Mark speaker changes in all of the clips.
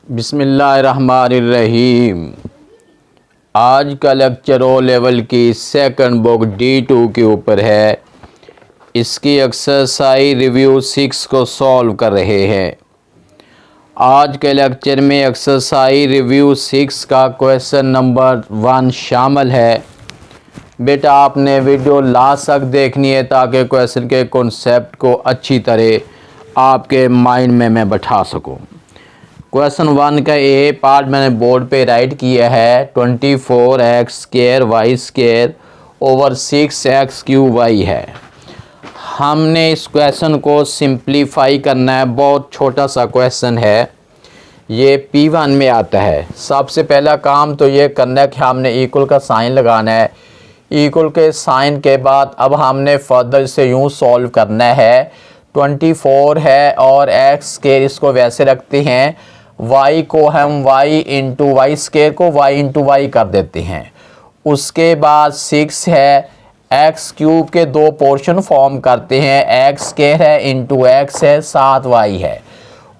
Speaker 1: बिस्मिल्लाहिर्रहमानिर्रहीम। आज का लेक्चर ओ लेवल की सेकंड बुक D2 के ऊपर है। इसकी एक्सरसाइज रिव्यू 6 को सॉल्व कर रहे हैं। आज के लेक्चर में एक्सरसाइज रिव्यू 6 का क्वेश्चन नंबर 1 शामिल है। बेटा आपने वीडियो लास्ट तक देखनी है ताकि क्वेश्चन के कॉन्सेप्ट को अच्छी तरह आपके माइंड में मैं बैठा सकूं। क्वेश्चन 1 का ए पार्ट मैंने बोर्ड पे राइट किया है। 24x² y² ओवर 6x³ है। हमने इस क्वेश्चन को सिंप्लीफाई करना है। बहुत छोटा सा क्वेश्चन है, ये P1 में आता है। सबसे पहला काम तो ये करना है कि हमने इक्वल का साइन लगाना है। इक्वल के साइन के बाद अब हमने फर्दर इसे यूँ सॉल्व करना है। 24 है और x² इसको वैसे रखते हैं, y को हम y इंटू y² को y इंटू y कर देते हैं। उसके बाद 6 है, x³ के दो पोर्शन फॉर्म करते हैं, x² है इंटू x है, 7y है।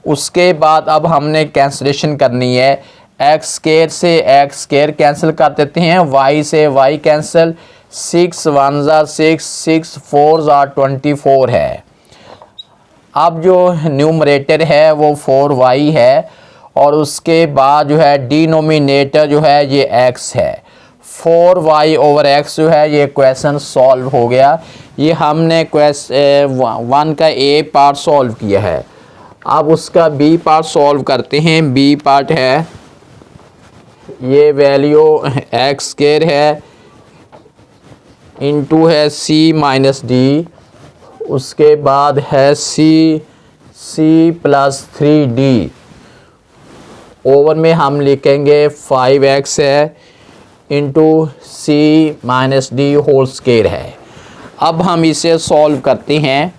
Speaker 1: उसके बाद अब हमने कैंसलेशन करनी है। x² से x² कैंसिल कर देते हैं, y से y कैंसिल, 6 1 6 6 4 24 है। अब जो न्यूमरेटर है वो 4y है और उसके बाद जो है डिनोमिनेटर जो है ये x है। 4y ओवर x जो है ये क्वेश्चन सॉल्व हो गया। ये हमने क्वेश्चन 1 का ए पार्ट सॉल्व किया है। अब उसका बी पार्ट सॉल्व करते हैं। बी पार्ट है, ये वैल्यू x² है इंटू है c माइनस डी, उसके बाद है c प्लस 3d ओवर में हम लिखेंगे 5x है into c minus D whole square है। अब हम इसे सॉल्व करते हैं।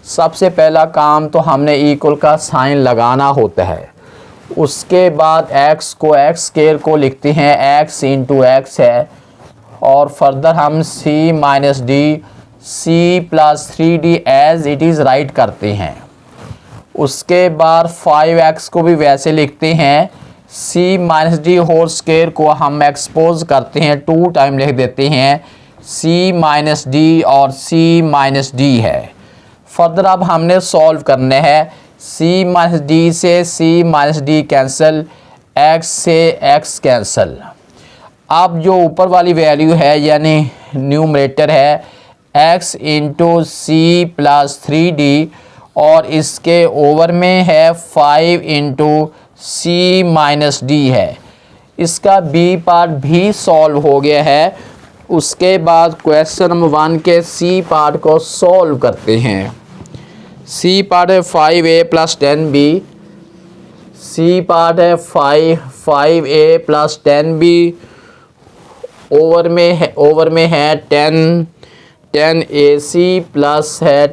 Speaker 1: सबसे पहला काम तो हमने इक्वल का साइन लगाना होता है। उसके बाद x को लिखते हैं, x इंटू x है और फर्दर हम c minus D c plus 3d as it is write करते हैं। उसके बाद 5x को भी वैसे लिखते हैं, c minus D whole square को हम एक्सपोज करते हैं, 2 टाइम लिख देते हैं, c माइनस डी और c माइनस डी है। फर्दर अब हमने सॉल्व करने हैं। c माइनस डी से c minus D cancel, x से x कैंसिल। अब जो ऊपर वाली वैल्यू है यानी न्यूमरेटर है x into C plus 3d और इसके ओवर में है 5 इंटू सी माइनस डी है। इसका बी पार्ट भी सॉल्व हो गया है। उसके बाद क्वेश्चन नंबर 1 के सी पार्ट को सॉल्व करते हैं। सी पार्ट है 5a plus 10b, C part है 5a प्लस 10b ओवर में है 10ac प्लस है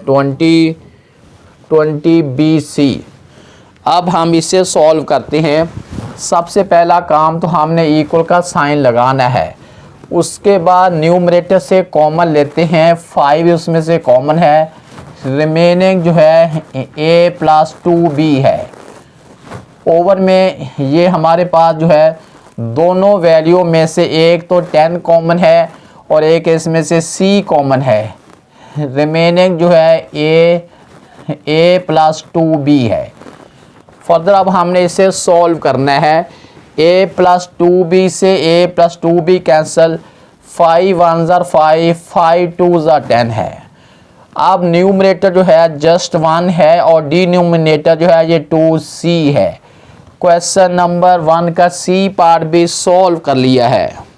Speaker 1: 20bc। अब हम इसे सॉल्व करते हैं। सबसे पहला काम तो हमने इक्वल का साइन लगाना है। उसके बाद न्यूमरेटर से कॉमन लेते हैं, 5 उसमें से कॉमन है, रिमेनिंग जो है a प्लस 2b है। ओवर में ये हमारे पास जो है दोनों वैल्यू में से एक तो 10 कॉमन है और एक इसमें से c कॉमन है। रिमेनिंग जो है a प्लस 2b है। फर्दर अब हमने इसे सॉल्व करना है। a प्लस 2b से a प्लस 2b कैंसिल, 5 1 5 5 2 10 है। अब न्यूमरेटर जो है जस्ट 1 है और डिनोमिनेटर जो है ये 2c है। क्वेश्चन नंबर 1 का सी पार्ट भी सॉल्व कर लिया है।